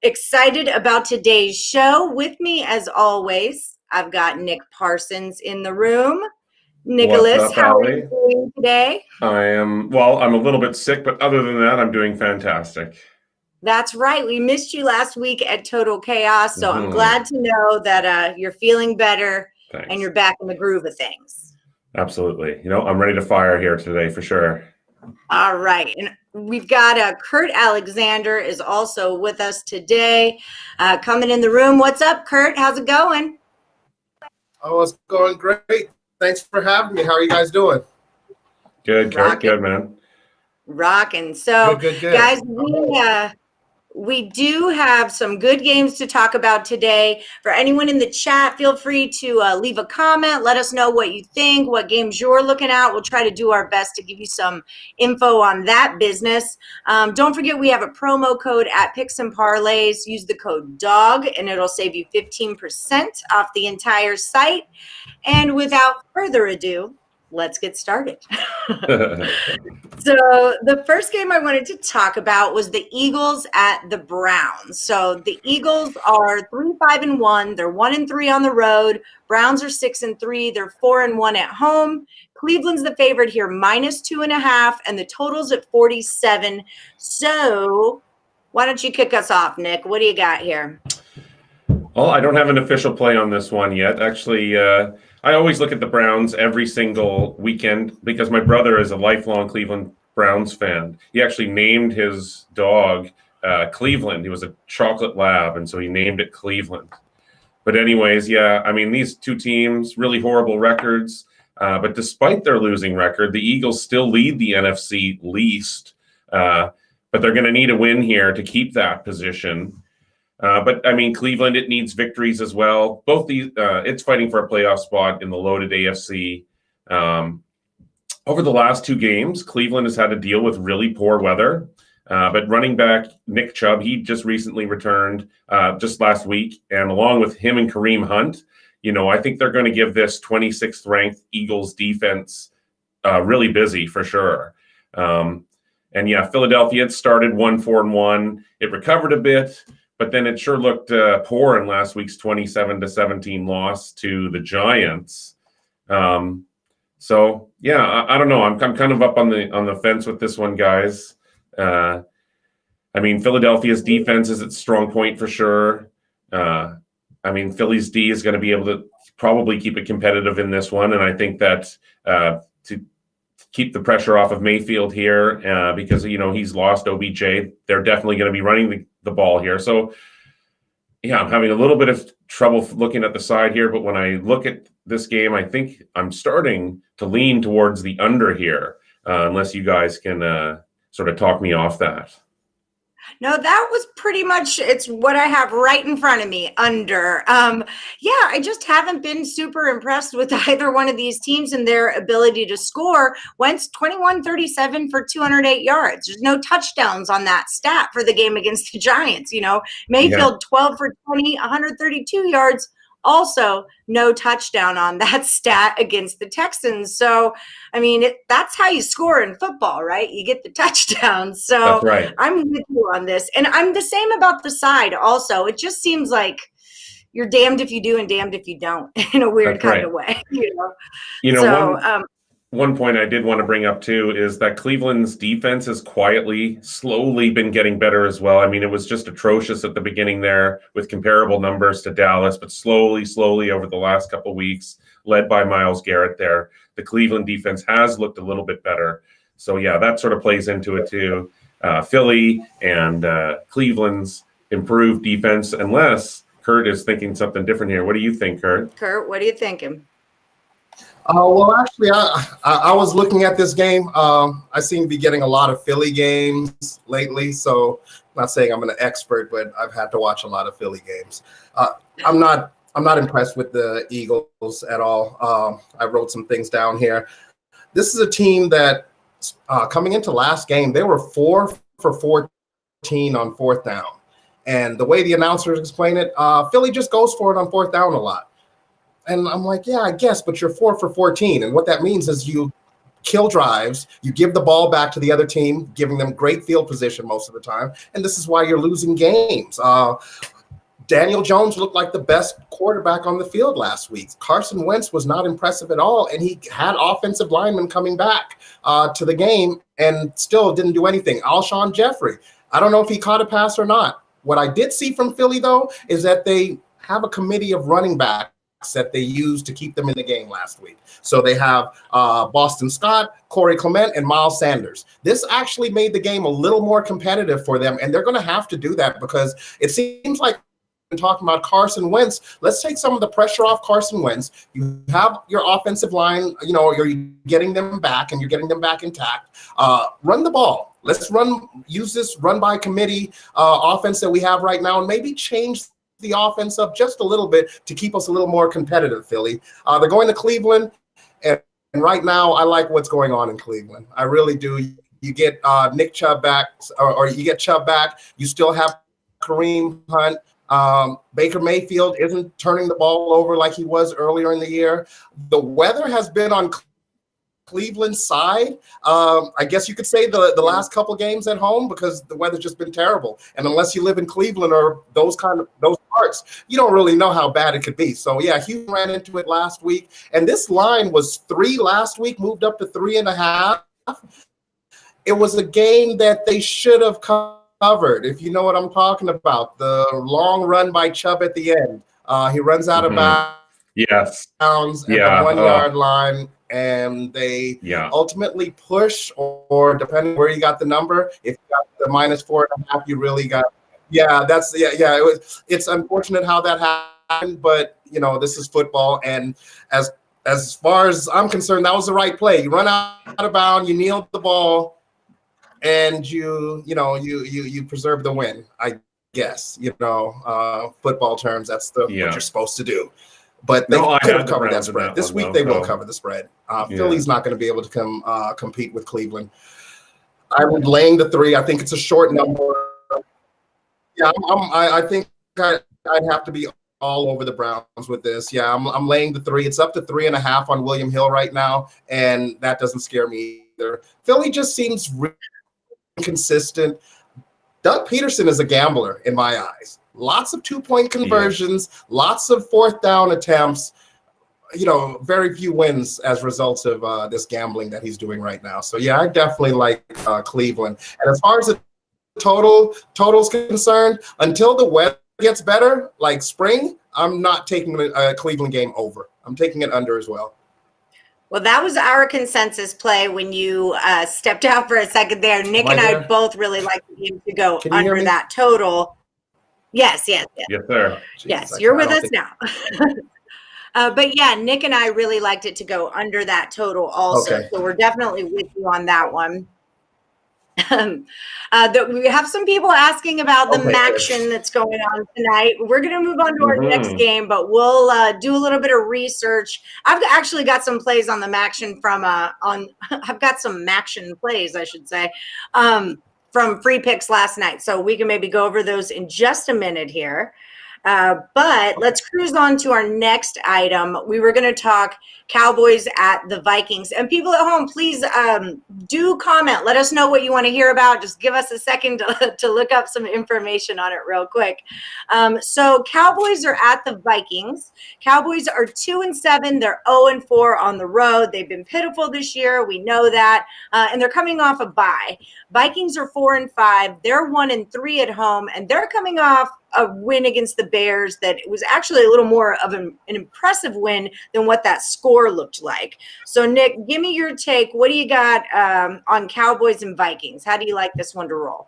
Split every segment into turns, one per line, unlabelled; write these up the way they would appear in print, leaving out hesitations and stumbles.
Excited about today's show. With me, as always, I've got Nick Parsons in the room.
What's
Nicholas,
up,
how are
Allie?
you doing today?
I'm a little bit sick, but other than that, I'm doing fantastic.
That's right. We missed you last week at Total Chaos, so I'm
Mm-hmm.
glad to know that you're feeling better and
Thanks.
you're back in the groove of things.
Absolutely. I'm ready to fire here today for sure.
All right. And we've got Kurt Alexander is also with us today, coming in the room. What's up, Kurt? How's it going?
Oh, it's going great. Thanks for having me. How are you guys doing?
Good, Kurt.
Rocking.
Good, man.
Rocking. So,
Good.
guys, we do have some good games to talk about today. For anyone in the chat, feel free to leave a comment. Let us know what you think, what games you're looking at. We'll try to do our best to give you some info on that business. Don't forget, we have a promo code at Picks and Parlays. Use the code DOG, and it'll save you 15% off the entire site. And without further ado, let's get started. So the first game I wanted to talk about was the Eagles at the Browns. So the Eagles are 3-5-1. They're 1-3 on the road. Browns are 6-3. They're 4-1 at home. Cleveland's the favorite here, -2.5, and the total's at 47. So why don't you kick us off, Nick? What do you got here?
Well, I don't have an official play on this one yet. Actually, I always look at the Browns every single weekend because my brother is a lifelong Cleveland Browns fan. He actually named his dog Cleveland. He was a chocolate lab, and so he named it Cleveland. But anyways, yeah, I mean, these two teams, really horrible records. But despite their losing record, the Eagles still lead the NFC least. But they're going to need a win here to keep that position. But I mean, Cleveland, it needs victories as well. Both these, it's fighting for a playoff spot in the loaded AFC. Over the last two games, Cleveland has had to deal with really poor weather. But running back Nick Chubb, he just recently returned just last week. And along with him and Kareem Hunt, I think they're going to give this 26th ranked Eagles defense really busy for sure. And yeah, Philadelphia had started 1-4-1. It recovered a bit. But then it sure looked poor in last week's 27-17 loss to the Giants. So yeah, I don't know. I'm kind of up on the fence with this one, guys. I mean, Philadelphia's defense is its strong point for sure. I mean, Philly's D is going to be able to probably keep it competitive in this one, and I think that to keep the pressure off of Mayfield here because he's lost OBJ. They're definitely going to be running the ball here. So yeah, I'm having a little bit of trouble looking at the side here, but when I look at this game, I think I'm starting to lean towards the under here, unless you guys can sort of talk me off that.
No, that was pretty much, it's what I have right in front of me, under. Yeah, I just haven't been super impressed with either one of these teams and their ability to score. Wentz 21-37 for 208 yards. There's no touchdowns on that stat for the game against the Giants. Mayfield 12 for 20, 132 yards. Also, no touchdown on that stat against the Texans. So, I mean, that's how you score in football, right? You get the touchdowns. So
That's right.
I'm with you on this. And I'm the same about the side also. It just seems like you're damned if you do and damned if you don't in a weird kind of way.
One point I did want to bring up too is that Cleveland's defense has slowly been getting better as well. I mean, it was just atrocious at the beginning there with comparable numbers to Dallas, but slowly over the last couple of weeks, led by Myles Garrett there, the Cleveland defense has looked a little bit better. So yeah, that sort of plays into it too. Philly and Cleveland's improved defense, unless Kurt is thinking something different here. What do you think, Kurt?
Kurt, what are you thinking?
Well, actually, I was looking at this game. I seem to be getting a lot of Philly games lately. So I'm not saying I'm an expert, but I've had to watch a lot of Philly games. I'm not impressed with the Eagles at all. I wrote some things down here. This is a team that coming into last game, they were 4 for 14 on fourth down. And the way the announcers explain it, Philly just goes for it on fourth down a lot. And I'm like, yeah, I guess, but you're 4 for 14. And what that means is you kill drives. You give the ball back to the other team, giving them great field position most of the time. And this is why you're losing games. Daniel Jones looked like the best quarterback on the field last week. Carson Wentz was not impressive at all, and he had offensive linemen coming back to the game and still didn't do anything. Alshon Jeffrey, I don't know if he caught a pass or not. What I did see from Philly, though, is that they have a committee of running backs that they used to keep them in the game last week. So they have Boston Scott, Corey Clement, and Miles Sanders. This actually made the game a little more competitive for them, and they're going to have to do that because it seems like talking about Carson Wentz, let's take some of the pressure off Carson Wentz. You have your offensive line, you're getting them back and you're getting them back intact. Run the ball. Let's use this run by committee offense that we have right now and maybe change the offense up just a little bit to keep us a little more competitive, Philly. They're going to Cleveland, and right now I like what's going on in Cleveland. I really do. You get Nick Chubb back, or you get Chubb back. You still have Kareem Hunt. Baker Mayfield isn't turning the ball over like he was earlier in the year. The weather has been on Cleveland's side. I guess you could say the last couple games at home because the weather's just been terrible. And unless you live in Cleveland or those parts, you don't really know how bad it could be. So yeah, Houston ran into it last week, and this line was 3 last week, moved up to 3.5. It was a game that they should have covered, if you know what I'm talking about. The long run by Chubb at the end. He runs out of bounds at the 1 yard line, and they ultimately push, or depending where you got the number, if you got the -4.5, you really got. It's unfortunate how that happened, but this is football, and as far as I'm concerned, that was the right play. You run out of bounds, you kneel the ball, and you preserve the win, I guess. Football terms, that's what you're supposed to do. But they could have covered that spread. This week they will cover the spread. Philly's not going to be able to compete with Cleveland. I would laying the 3. I think it's a short number. Yeah, I think I'd have to be all over the Browns with this. Yeah, I'm laying the 3. It's up to 3.5 on William Hill right now, and that doesn't scare me either. Philly just seems really inconsistent. Doug Peterson is a gambler in my eyes. Lots of 2-point conversions, lots of 4th down attempts, very few wins as results of this gambling that he's doing right now. So yeah, I definitely like Cleveland. And as far as the total's concerned, until the weather gets better, like spring, I'm not taking a Cleveland game over. I'm taking it under as well.
Well, that was our consensus play when you stepped out for a second there. Nick and I both really like the game to go under that total. Yes. Yes,
sir.
Yes, you're with us now. But yeah, Nick and I really liked it to go under that total also. Okay. So we're definitely with you on that one. We have some people asking about the action that's going on tonight. We're going to move on to our next game, but we'll do a little bit of research. I've actually got some plays on the action I've got some action plays, I should say, from free picks last night. So we can maybe go over those in just a minute here. But let's cruise on to our next item. We were going to talk Cowboys at the Vikings. And people at home, please do comment. Let us know what you want to hear about. Just give us a second to look up some information on it real quick. So Cowboys are at the Vikings. Cowboys are 2-7. They're 0-4 on the road. They've been pitiful this year. We know that. And they're coming off a bye. Vikings are 4-5. They're 1-3 at home. And they're coming off a win against the Bears that was actually a little more of an impressive win than what that score looked like. So, Nick, give me your take. What do you got on Cowboys and Vikings? How do you like this one to roll?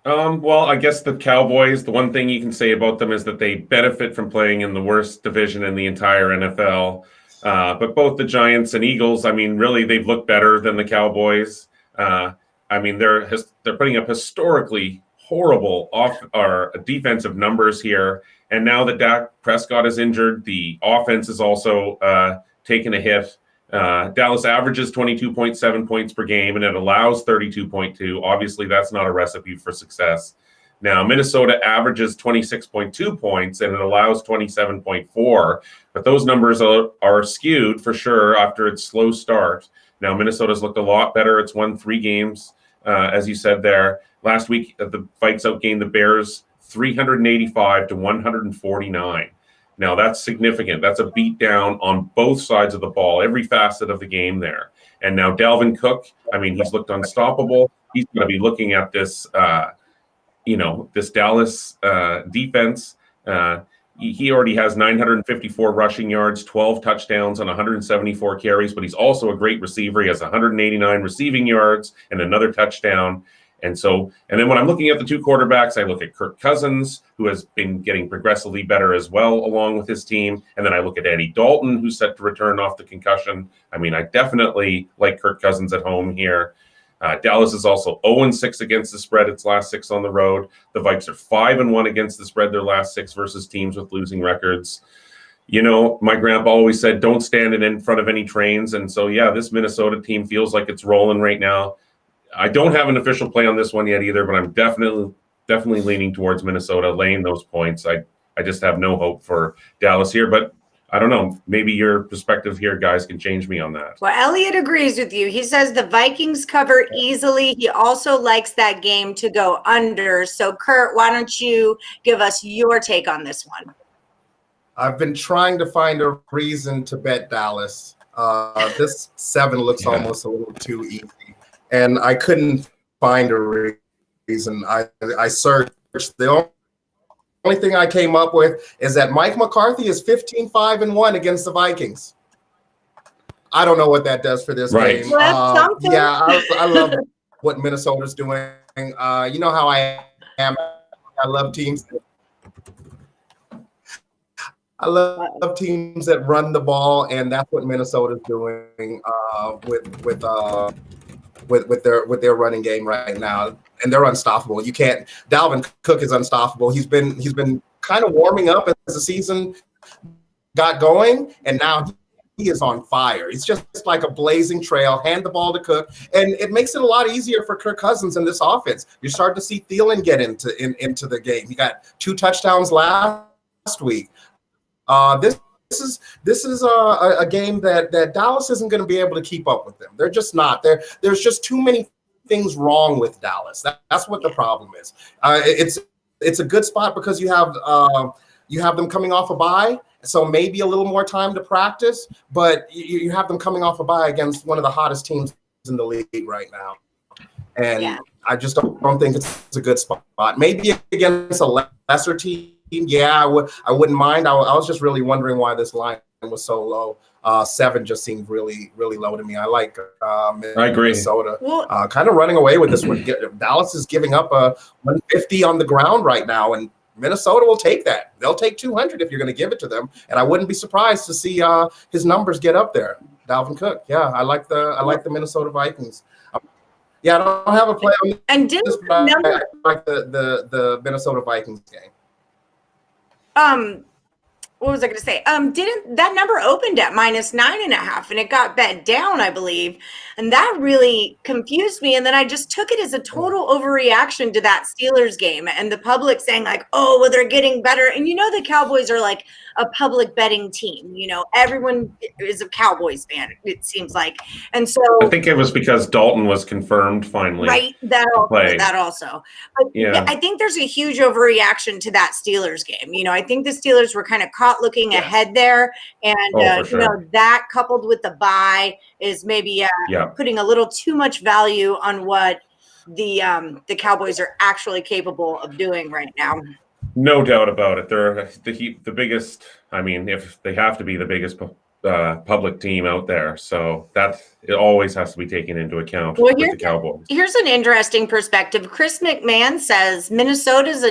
Well, I guess the Cowboys, the one thing you can say about them is that they benefit from playing in the worst division in the entire NFL. But both the Giants and Eagles, really, they've looked better than the Cowboys. They're putting up historically horrible defensive numbers here. And now that Dak Prescott is injured, the offense is also taking a hit. Dallas averages 22.7 points per game, and it allows 32.2. Obviously, that's not a recipe for success. Now, Minnesota averages 26.2 points, and it allows 27.4. But those numbers are skewed for sure after its slow start. Now, Minnesota's looked a lot better. It's won 3 games, as you said there. Last week, the Vikes outgained the Bears 385 to 149. Now, that's significant. That's a beatdown on both sides of the ball, every facet of the game there. And now Dalvin Cook, I mean, he's looked unstoppable. He's going to be looking at this, this Dallas defense. He already has 954 rushing yards, 12 touchdowns on 174 carries, but he's also a great receiver. He has 189 receiving yards and another touchdown. And then when I'm looking at the 2 quarterbacks, I look at Kirk Cousins, who has been getting progressively better as well, along with his team. And then I look at Andy Dalton, who's set to return off the concussion. I mean, I definitely like Kirk Cousins at home here. Dallas is also 0-6 against the spread its last 6 on the road. The Vikes are 5-1 against the spread their last 6 versus teams with losing records. My grandpa always said, don't stand in front of any trains. And so, yeah, this Minnesota team feels like it's rolling right now. I don't have an official play on this one yet either, but I'm definitely leaning towards Minnesota laying those points. I just have no hope for Dallas here, but I don't know. Maybe your perspective here, guys, can change me on that.
Well, Elliot agrees with you. He says the Vikings cover easily. He also likes that game to go under. So, Kurt, why don't you give us your take on this one?
I've been trying to find a reason to bet Dallas. This 7 looks almost a little too easy. And I couldn't find a reason. I searched. The only thing I came up with is that Mike McCarthy is 15-5-1 against the Vikings. I don't know what that does for this game. I love what Minnesota's doing. You know how I am. I love teams. I love teams that run the ball, and that's what Minnesota's doing with their running game right now, and they're unstoppable. Dalvin Cook is unstoppable. He's been kind of warming up as the season got going, and now he is on fire. It's just like a blazing trail. Hand the ball to Cook, and it makes it a lot easier for Kirk Cousins in this offense. You're starting to see Thielen get into the game. He got 2 touchdowns last week. This is a game that Dallas isn't going to be able to keep up with them. They're just not. There's just too many things wrong with Dallas. That's what the problem is. It's a good spot because you have them coming off a bye, so maybe a little more time to practice. But you have them coming off a bye against one of the hottest teams in the league right now, and I just don't think it's a good spot. Maybe against a lesser team. Yeah, I wouldn't mind. I was just really wondering why this line was so low. 7 just seemed really, really low to me. I like
I agree.
Minnesota kind of running away with this one. Dallas is giving up a 150 on the ground right now, and Minnesota will take that. They'll take 200 if you're going to give it to them, and I wouldn't be surprised to see his numbers get up there. Dalvin Cook, I like the Minnesota Vikings. I don't have a play on
and
this, but I like the Minnesota Vikings game.
What was I going to say? Didn't that number opened at -9.5 and it got bet down, I believe. And that really confused me. And then I just took it as a total overreaction to that Steelers game and the public saying like, oh, well, they're getting better. And the Cowboys are like a public betting team. Everyone is a Cowboys fan, it seems like. And so
I think it was because Dalton was confirmed finally.
Right. That also. But I think there's a huge overreaction to that Steelers game. I think the Steelers were kind of caught looking ahead there. And,
sure.
That coupled with the bye is maybe putting a little too much value on what the Cowboys are actually capable of doing right now.
No doubt about it. They're the biggest. I mean, if they have to be the biggest public team out there, so it always has to be taken into account with the Cowboys.
Here's an interesting perspective. Chris McMahon says Minnesota's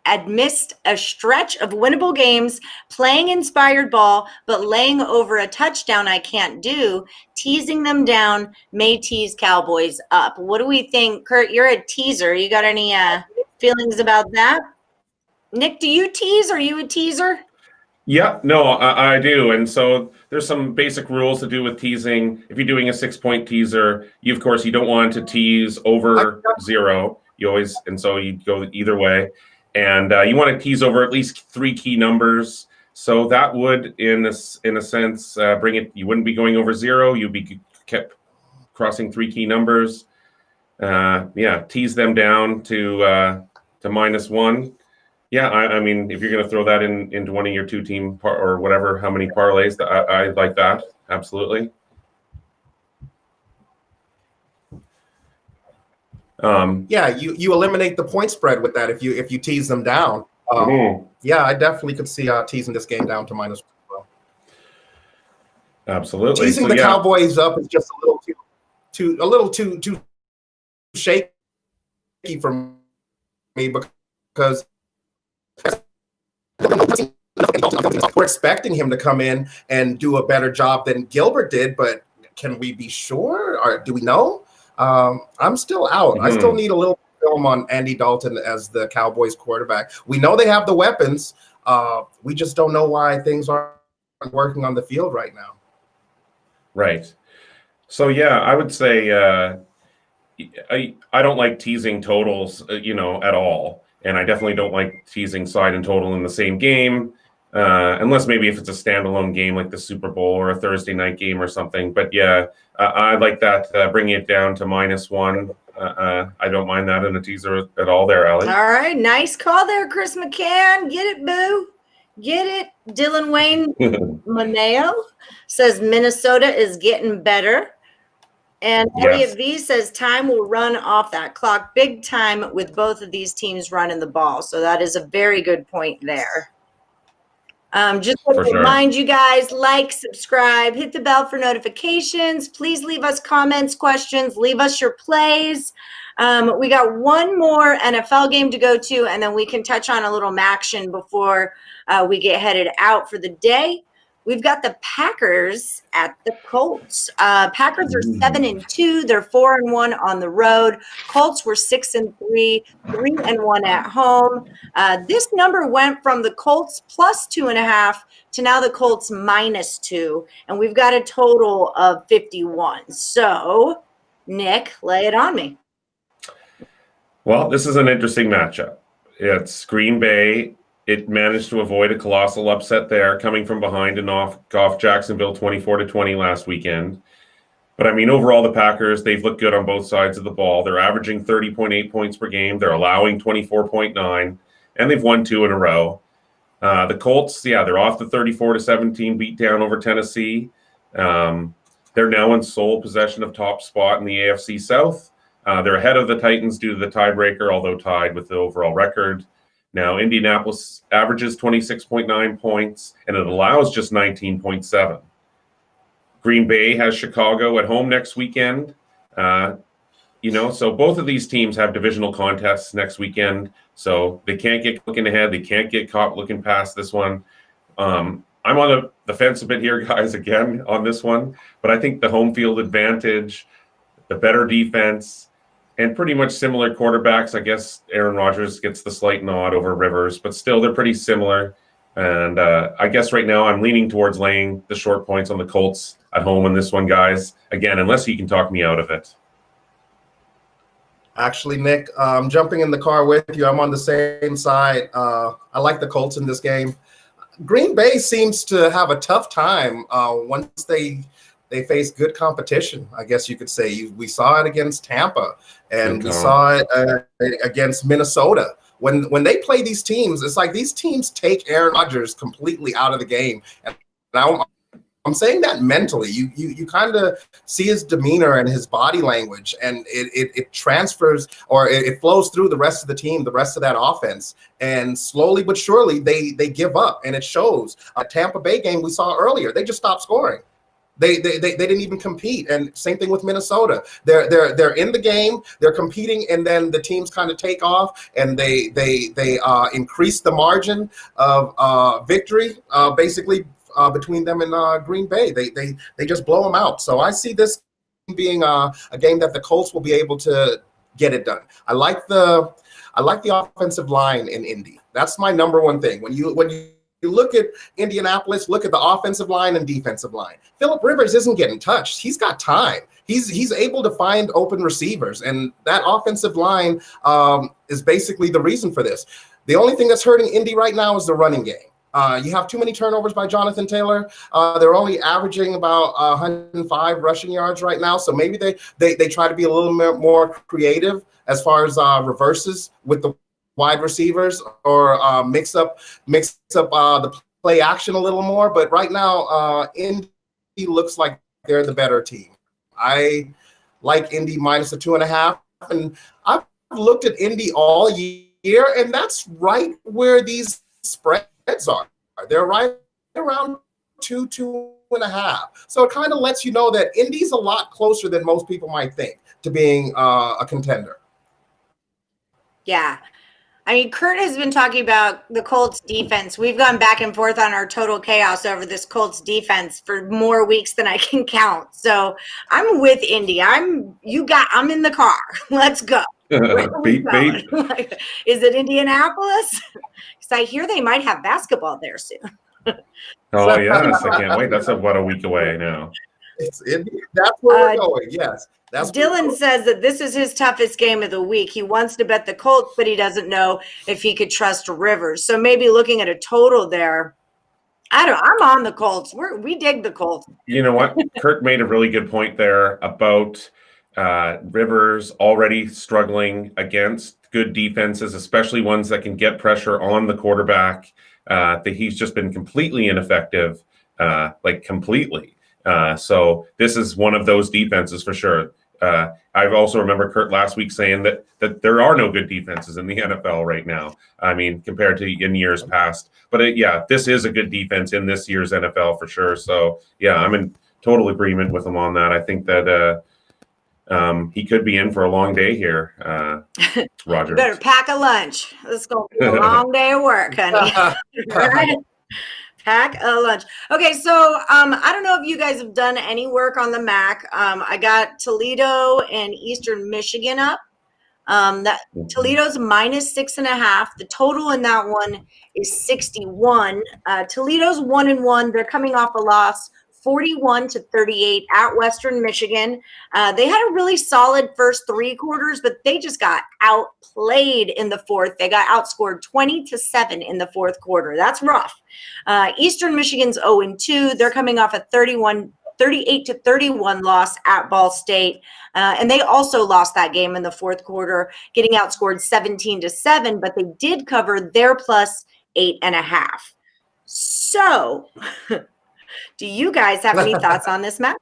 amidst a stretch of winnable games, playing inspired ball, but laying over a touchdown I can't do. Teasing them down may tease Cowboys up. What do we think? Kurt, you're a teaser. You got any feelings about that? Nick, do you tease? Are you a teaser?
Yeah, no, I do. And so there's some basic rules to do with teasing. If you're doing a 6-point teaser, you don't want to tease over 0. So you go either way. And you want to tease over at least 3 key numbers. So that would, in a sense, bring it. You wouldn't be going over 0. You'd be crossing 3 key numbers. Tease them down to -1. Yeah, I mean, if you're going to throw that into one of your 2-team or whatever, how many parlays, I like that. Absolutely.
You eliminate the point spread with that if you tease them down. Yeah, I definitely could see teasing this game down to -1. Well.
Absolutely.
Teasing the Cowboys up is just a little too shaky for me because we're expecting him to come in and do a better job than Gilbert did, but can we be sure, or do we know? I'm still out. I still need a little film on Andy Dalton as the Cowboys quarterback. We know they have the weapons. We just don't know why things aren't working on the field right now.
Right. So, yeah, I would say I don't like teasing totals, at all. And I definitely don't like teasing side and total in the same game, unless maybe if it's a standalone game like the Super Bowl or a Thursday night game or something. But, yeah, I like that, bringing it down to -1. I don't mind that in a teaser at all there, Allie.
All right. Nice call there, Chris McCann. Get it, boo. Get it. Dylan Wayne Moneo says Minnesota is getting better. And Elliot V says time will run off that clock big time with both of these teams running the ball. So that is a very good point there. Just to remind you guys, like, subscribe, hit the bell for notifications. Please leave us comments, questions, leave us your plays. We got one more NFL game to go to, and then we can touch on a little action before we get headed out for the day. We've got the Packers at the Colts. Packers are 7-2. They're 4-1 on the road. Colts were 6-3, 3-1 at home. This number went from the Colts +2.5 to now the Colts -2, and we've got a total of 51. So, Nick, lay it on me.
Well, this is an interesting matchup. It's Green Bay. It managed to avoid a colossal upset there, coming from behind and off Jacksonville 24-20 last weekend. But, I mean, overall, the Packers, they've looked good on both sides of the ball. They're averaging 30.8 points per game. They're allowing 24.9, and they've won 2 in a row. The Colts, they're off the 34-17 beatdown over Tennessee. They're now in sole possession of top spot in the AFC South. They're ahead of the Titans due to the tiebreaker, although tied with the overall record. Now, Indianapolis averages 26.9 points, and it allows just 19.7. Green Bay has Chicago at home next weekend. So both of these teams have divisional contests next weekend, so they can't get looking ahead. They can't get caught looking past this one. I'm on the fence a bit here, guys, again, on this one, but I think the home field advantage, the better defense, and pretty much similar quarterbacks. I guess Aaron Rodgers gets the slight nod over Rivers, but still they're pretty similar. And I guess right now I'm leaning towards laying the short points on the Colts at home in this one, guys. Again, unless you can talk me out of it.
Actually, Nick, I'm jumping in the car with you. I'm on the same side. I like the Colts in this game. Green Bay seems to have a tough time once they face good competition, I guess you could say. We saw it against Tampa, and we saw it against Minnesota. When they play these teams, it's like these teams take Aaron Rodgers completely out of the game. And I'm saying that mentally. You kind of see his demeanor and his body language, and it transfers, or it flows through the rest of the team, the rest of that offense. And slowly but surely, they give up, and it shows. A Tampa Bay game we saw earlier, they just stopped scoring. They didn't even compete, and same thing with Minnesota. They're in the game, they're competing, and then the teams kind of take off, and they increase the margin of victory, basically between them and Green Bay. They just blow them out. So I see this being a game that the Colts will be able to get it done. I like the offensive line in Indy. That's my number one thing. When you look at Indianapolis, look at the offensive line and defensive line. Phillip Rivers isn't getting touched. He's got time. He's able to find open receivers, and that offensive line is basically the reason for this. The only thing that's hurting Indy right now is the running game. You have too many turnovers by Jonathan Taylor. They're only averaging about 105 rushing yards right now. So maybe they try to be a little bit more creative as far as reverses with the wide receivers, or mix up the play action a little more. But right now, Indy looks like they're the better team. I like Indy minus the 2.5, and I've looked at Indy all year, and that's right where these spreads are. They're right around 2.5. So it kind of lets you know that Indy's a lot closer than most people might think to being a contender.
Yeah. I mean, Kurt has been talking about the Colts defense. We've gone back and forth on our total chaos over this Colts defense for more weeks than I can count. So I'm with Indy. I'm in the car. Let's go.
Beat.
Is it Indianapolis? Because I hear they might have basketball there soon.
Oh yes, I can't wait. That's what, a week away now.
It's Indy. That's where we're going. Yes.
Dylan says that this is his toughest game of the week. He wants to bet the Colts, but he doesn't know if he could trust Rivers. So maybe looking at a total there. I'm on the Colts. We dig the Colts.
You know what? Kurt made a really good point there about Rivers already struggling against good defenses, especially ones that can get pressure on the quarterback. That he's just been completely ineffective, completely. So this is one of those defenses for sure. I also remember Kurt last week saying that there are no good defenses in the NFL right now. I mean, compared to in years past. But this is a good defense in this year's NFL for sure. So yeah, I'm in total agreement with him on that. I think that he could be in for a long day here, Roger.
Better pack a lunch. It's going to be a long day of work, honey. Right? Pack a lunch. Okay, so I don't know if you guys have done any work on the MAC. I got Toledo and Eastern Michigan up. Toledo's minus 6.5. The total in that one is 61. Toledo's 1-1. They're coming off a loss, 41-38 at Western Michigan. They had a really solid first 3 quarters, but they just got outplayed in the fourth. They got outscored 20-7 in the fourth quarter. That's rough. Eastern Michigan's 0-2. They're coming off a 38-31 loss at Ball State. And they also lost that game in the fourth quarter, getting outscored 17-7, but they did cover their plus 8.5. So do you guys have any thoughts on this match?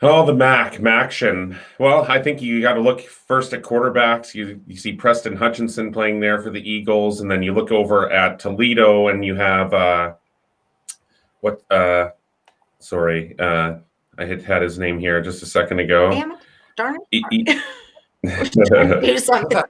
Oh, the MAC-tion. Well, I think you got to look first at quarterbacks. You see Preston Hutchinson playing there for the Eagles, and then you look over at Toledo, and you have I had his name here just a second ago.
Damn it. Darn it. Do something.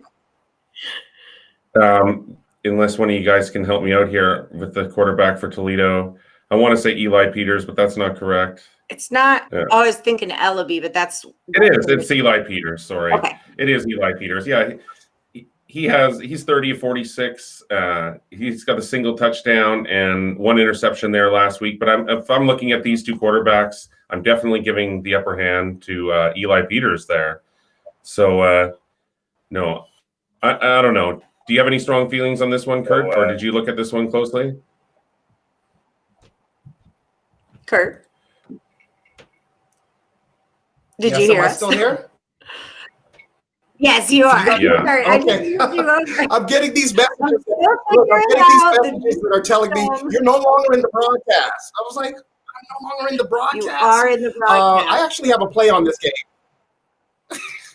Unless one of you guys can help me out here with the quarterback for Toledo. I want to say Eli Peters, but that's not correct.
It's not. Yeah. I was thinking Ellaby, but that's.
It is. It's Eli Peters. Sorry. Okay. It is Eli Peters. Yeah. He's 30-46. He's got a single touchdown and 1 interception there last week. But if I'm looking at these two quarterbacks, I'm definitely giving the upper hand to Eli Peters there. So, no, I don't know. Do you have any strong feelings on this one, Kurt, or did you look at this one closely?
Kurt, did you hear us?
Am I still here?
Yes, you are.
Yeah.
Okay. I'm getting these messages. That are telling me you're no longer in the broadcast. I was like, I'm no longer in the broadcast.
You are in the broadcast.
I actually have a play on this game.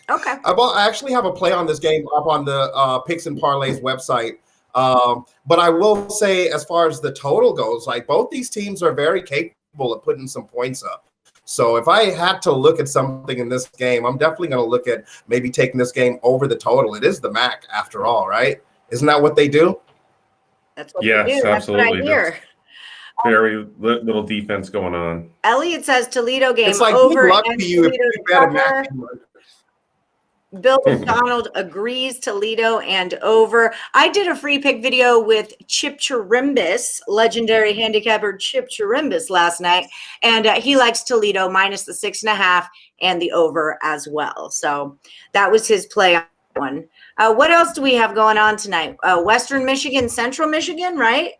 Okay.
I actually have a play on this game up on the Picks and Parlays website. But I will say, as far as the total goes, like both these teams are very capable of putting some points up. So if I had to look at something in this game, I'm definitely going to look at maybe taking this game over the total. It is the MAC after all, right? Isn't that what they do?
That's what they do.
Yes, absolutely.
That's what I hear.
Very little defense going on.
Elliot says Toledo game
it's like
over.
Good luck to you if you bet a MAC.
Bill McDonald agrees Toledo and over. I did a free pick video with Chip Chirimbus, legendary handicapper Chip Chirimbus last night, and he likes Toledo minus the 6.5 and the over as well. So that was his play one. What else do we have going on tonight? Western Michigan, Central Michigan, right?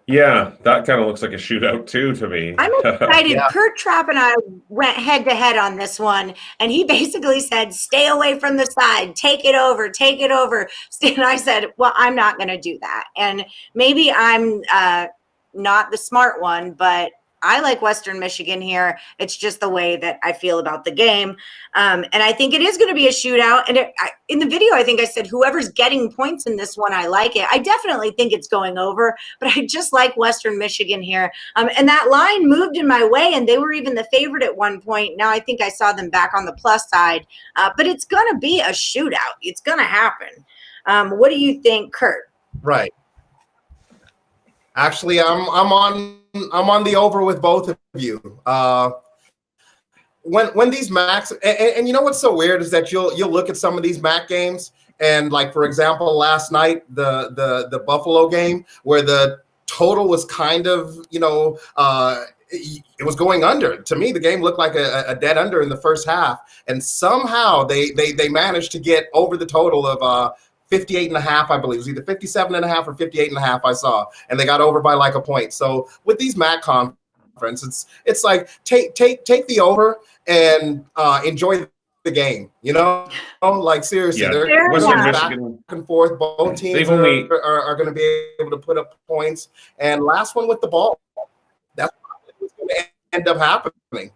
Yeah, that kind of looks like a shootout too to me.
I'm excited.
Yeah.
Kurt Trapp and I went head to head on this one, and he basically said, "Stay away from the side, take it over, take it over." And I said, "Well, I'm not going to do that." And maybe I'm not the smart one, but I like Western Michigan here. It's just the way that I feel about the game. And I think it is going to be a shootout. And in the video, I think I said, whoever's getting points in this one, I like it. I definitely think it's going over, but I just like Western Michigan here. And that line moved in my way, and they were even the favorite at one point. Now I think I saw them back on the plus side. But it's going to be a shootout. It's going to happen. What do you think, Kurt?
Right. Actually, I'm on the over with both of you. When these Macs and you know what's so weird is that you'll look at some of these Mac games, and like for example last night the Buffalo game where the total was kind of it was going under. To me, the game looked like a dead under in the first half, and somehow they managed to get over the total of 58.5, I believe. It was either 57.5 or 58.5 I saw, and they got over by like a point. So with these MAC conference, it's like take the over and enjoy the game. Like seriously,
Yeah.
they're
Western
back
Michigan,
and forth. Both teams are going to be able to put up points. And last one with the ball, that's what's going to end up happening.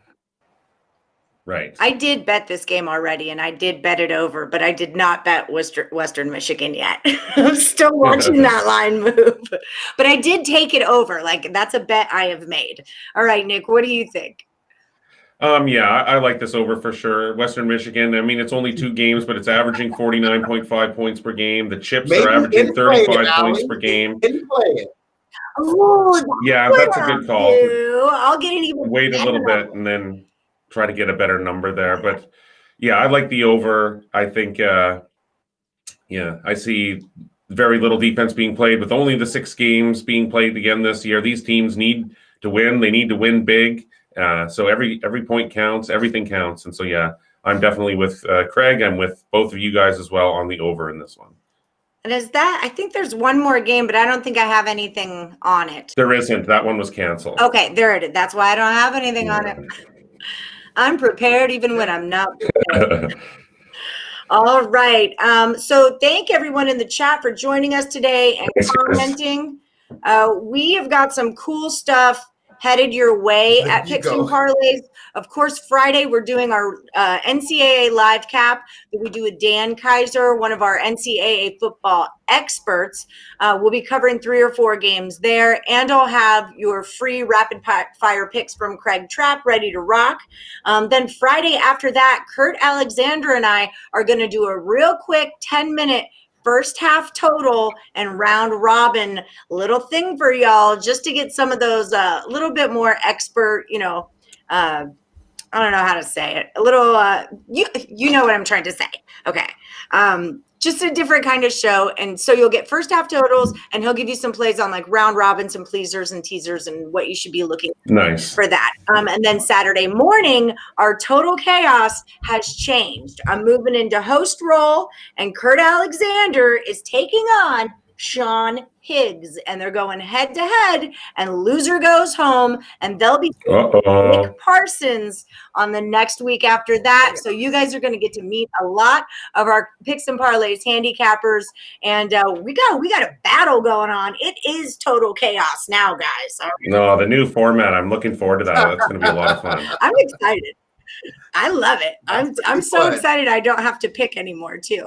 right.
I did bet this game already, and I did bet it over, but I did not bet Western Michigan yet. I'm still watching that line move, but I did take it over. Like, that's a bet I have made. All right, Nick, what do you think?
Yeah, I like this over for sure. Western Michigan, I mean, it's only 2 games, but it's averaging 49.5 points per game. The Chips are averaging 35 points per game.
Oh,
Yeah, that's a good call.
I'll get an even
Wait a little bit and then try to get a better number there. But yeah, I like the over. I think, I see very little defense being played with only the 6 games being played again this year. These teams need to win. They need to win big. So every point counts. Everything counts. And so, yeah, I'm definitely with Craig. I'm with both of you guys as well on the over in this one.
And I think there's one more game, but I don't think I have anything on it.
There isn't. That one was canceled.
Okay, there it is. That's why I don't have anything on it. I'm prepared even when I'm not prepared. All right. So thank everyone in the chat for joining us today and commenting. We have got some cool stuff headed your way at Picks and Parlays. Of course, Friday, we're doing our NCAA live cap that we do with Dan Kaiser, one of our NCAA football experts. We'll be covering 3 or 4 games there, and I'll have your free rapid fire picks from Craig Trapp ready to rock. Then Friday after that, Kurt Alexander and I are going to do a real quick 10-minute first half total and round robin little thing for y'all, just to get some of those little bit more expert, I don't know how to say it, a little, you know what I'm trying to say. Okay. Just a different kind of show. And so you'll get first half totals, and he'll give you some plays on like round robins and pleasers and teasers and what you should be looking for that. And then Saturday morning, our total chaos has changed. I'm moving into host role, and Kurt Alexander is taking on Sean Higgs, and they're going head to head, and loser goes home, and they'll be Nick Parsons on the next week after that. So you guys are going to get to meet a lot of our Picks and Parlays handicappers, and we got a battle going on. It is total chaos now, guys.
No, the new format. I'm looking forward to that. That's going to be a lot of fun.
I'm excited. I love it. I'm so excited. I don't have to pick anymore too.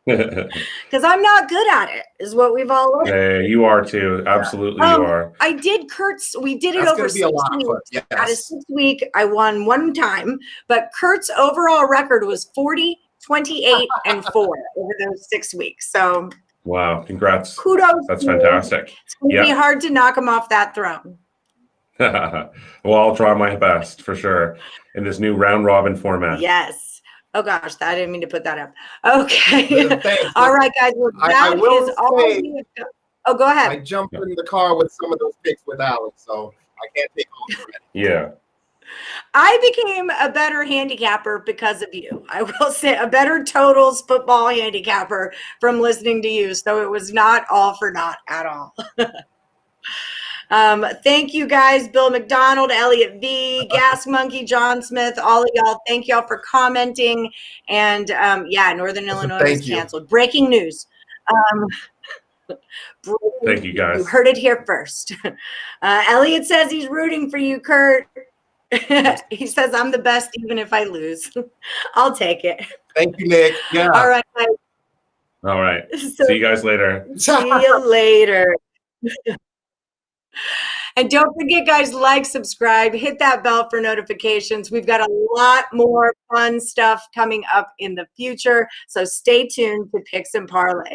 Because I'm not good at it, is what we've all learned.
Hey, you are too. Absolutely, you are.
I did Kurt's. We did it over 6 weeks. Yes. Out of 6 weeks, I won 1 time, but Kurt's overall record was 40, 28, and 4 over those 6 weeks. So,
wow! Congrats.
Kudos.
That's fantastic.
It's going to be hard to knock him off that throne.
Well, I'll try my best for sure in this new round robin format.
Yes. Oh gosh, I didn't mean to put that up. Okay. All right, guys. Well, that is all. Oh, go ahead.
I jumped in the car with some of those picks with Alex, so I can't take all the credit.
Yeah.
I became a better handicapper because of you. I will say a better totals football handicapper from listening to you. So it was not all for naught at all. Thank you guys, Bill McDonald, Elliot V, Gas Monkey, John Smith, all of y'all. Thank y'all for commenting. And Northern Illinois was canceled. Breaking news.
Thank you, guys.
You heard it here first. Elliot says he's rooting for you, Kurt. He says I'm the best even if I lose. I'll take it.
Thank you, Nick. Yeah.
All right.
All right. So, see you guys later.
See you later. And don't forget, guys, like, subscribe, hit that bell for notifications. We've got a lot more fun stuff coming up in the future. So stay tuned to Picks and Parlays.